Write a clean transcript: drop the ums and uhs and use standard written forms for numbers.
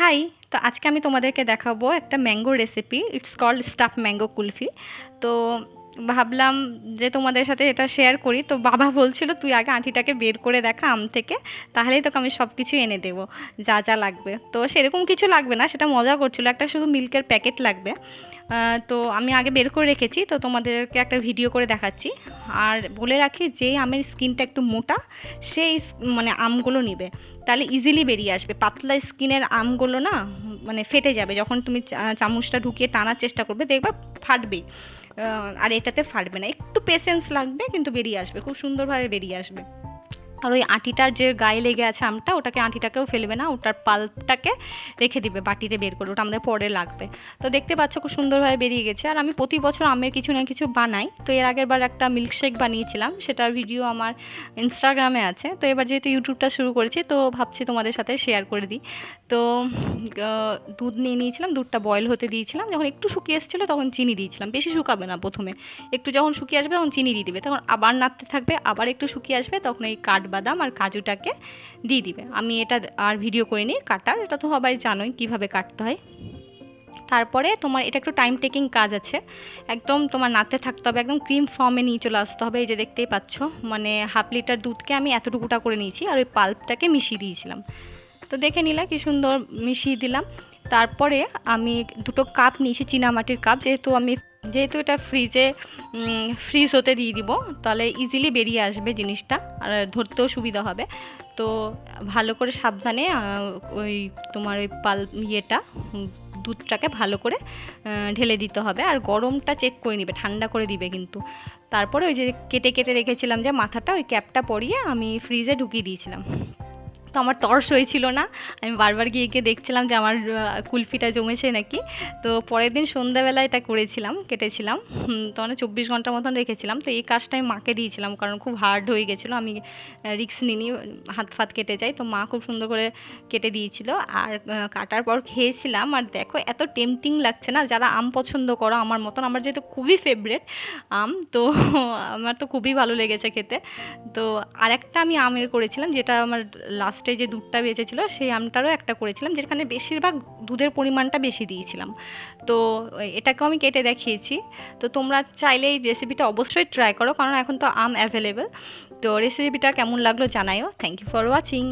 High. তো আজকে আমি তোমাদেরকে দেখাবো একটা mango recipe. It's called stuffed mango kulfi. তো ভাবলাম যে তোমাদের সাথে এটা শেয়ার করি। তো বাবা বলছিল তুই আগে আঁটিটাকে বের করে দেখা আম থেকে, তাহলেই তোকে আমি সব কিছু এনে দেবো যা যা লাগবে। তো সেরকম কিছু লাগবে না, সেটা মজা করছিল, একটা শুধু মিল্কের প্যাকেট লাগবে। তো আমি আগে বের করে রেখেছি, তো তোমাদেরকে একটা ভিডিও করে দেখাচ্ছি। আর বলে রাখি, যে আমের স্কিনটা একটু মোটা সেই মানে আমগুলো নেবে, তাহলে ইজিলি বেরিয়ে আসবে। পাতলা স্কিনের আমগুলো না মানে ফেটে যাবে, যখন তুমি চামচটা ঢুকিয়ে টানার চেষ্টা করবে দেখবে ফাটবেই। আর এটাতে ফাটবে না, একটু পেশেন্স লাগবে, কিন্তু বেরিয়ে আসবে, খুব সুন্দরভাবে বেরিয়ে আসবে। আর ওই আঁটিটার যে গায়ে লেগে আছে আমটা, ওটাকে আঁটিটাকেও ফেলবে না, ওটার পাল্পটাকে রেখে দিবে বাটিতে বের করে, ওটা আমাদের পরে লাগবে। তো দেখতে পাচ্ছ খুব সুন্দরভাবে বেরিয়ে গেছে। আর আমি প্রতি বছর আমের কিছু না কিছু বানাই। তো এর আগের বার একটা মিল্কশেক বানিয়েছিলাম, সেটার ভিডিও আমার ইনস্টাগ্রামে আছে। তো এবার যেহেতু ইউটিউবটা শুরু করেছি, তো ভাবছি তোমাদের সাথে শেয়ার করে দিই। তো দুধ নিয়ে নিয়েছিলাম, দুধটা বয়েল হতে দিয়েছিলাম, যখন একটু শুকিয়ে এসেছিলো তখন চিনি দিয়েছিলাম। বেশি শুকাবে না, প্রথমে একটু যখন শুকিয়ে আসবে তখন চিনি দিয়ে দিবে, তখন আবার নাড়তে থাকবে, আবার একটু শুকিয়ে আসবে তখন এই কাঠবাদাম আর কাজুটাকে দিয়ে দিবে। আমি এটা আর ভিডিও করিনি কাটার, এটা তো সবাই জানোই কীভাবে কাটতে হয়। তারপরে তোমার এটা একটু টাইম টেকিং কাজ আছে, একদম তোমার নাড়তে থাকতে হবে, একদম ক্রিম ফর্মে নিয়ে চলে আসতে হবে। এই যে দেখতেই পাচ্ছ, মানে হাফ লিটার দুধকে আমি এতটুকুটা করে নিয়েছি, আর ওই পাল্পটাকে মিশিয়ে দিয়েছিলাম। তো দেখে নিলাম কি সুন্দর মিশিয়ে দিলাম। তারপরে আমি দুটো কাপ নিয়েছি, চীনামাটির কাপ, যেহেতু এটা ফ্রিজ হতে দিয়ে দিব, তাহলে ইজিলি বেরিয়ে আসবে জিনিসটা, আর ধরতেও সুবিধা হবে। তো ভালো করে সাবধানে ওই তোমার ওই দুধটাকে ভালো করে ঢেলে দিতে হবে, আর গরমটা চেক করে নিবে, ঠান্ডা করে দিবে কিন্তু। তারপরে ওই যে কেটে কেটে রেখেছিলাম যে মাথাটা, ওই ক্যাপটা পরিয়ে আমি ফ্রিজে ঢুকিয়ে দিয়েছিলাম। তো আমার তর্স হয়েছিল না, আমি বারবার গিয়ে গিয়ে দেখছিলাম যে আমার কুলফিটা জমেছে নাকি। তো পরের দিন সন্ধ্যাবেলা এটা করেছিলাম, কেটেছিলাম। তো মানে 24 ঘন্টার মতন রেখেছিলাম। তো এই কাজটা আমি মাকে দিয়েছিলাম, কারণ খুব হার্ড হয়ে গেছিলো, আমি রিস্ক নিইনি, হাত ফাত কেটে যায়। তো মা খুব সুন্দর করে কেটে দিয়েছিল, আর কাটার পর খেয়েছিলাম। আর দেখো এত টেম্পটিং লাগছে না, যারা আম পছন্দ করো আমার মতন, আমার যেহেতু খুবই ফেভারিট আম, তো আমার তো খুবই ভালো লেগেছে খেতে। তো আরেকটা আমি আমের করেছিলাম, যেটা আমার লাস্টে যে দুধটা বেঁচেছিল সেই আমটারও একটা করেছিলাম, যেখানে বেশিরভাগ দুধের পরিমাণটা বেশি দিয়েছিলাম। তো এটাকেও আমি কেটে দেখিয়েছি। তো তোমরা চাইলে এই রেসিপিটা অবশ্যই ট্রাই করো, কারণ এখন তো আম অ্যাভেলেবেল। তো রেসিপিটা কেমন লাগলো জানাইও। Thank you for watching.